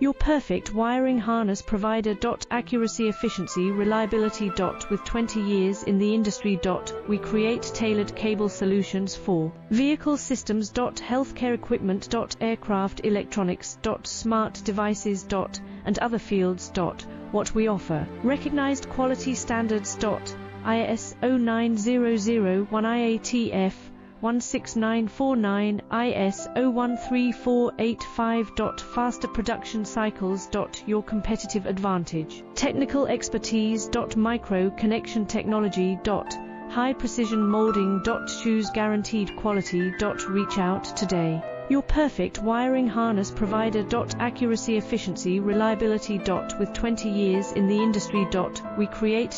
Your perfect wiring harness provider. Accuracy, efficiency, reliability. With 20 years in the industry. We create tailored cable solutions for vehicle systems. Healthcare equipment. Aircraft electronics. Smart devices. And other fields. What we offer: recognized quality standards. IS 09001 IATF 16949 IS 013485. Faster production cycles. Your competitive advantage. Technical expertise. Micro connection technology. High precision molding. Choose guaranteed quality. Reach out today. Your perfect wiring harness provider. Accuracy, efficiency, reliability. With 20 years in the industry. We create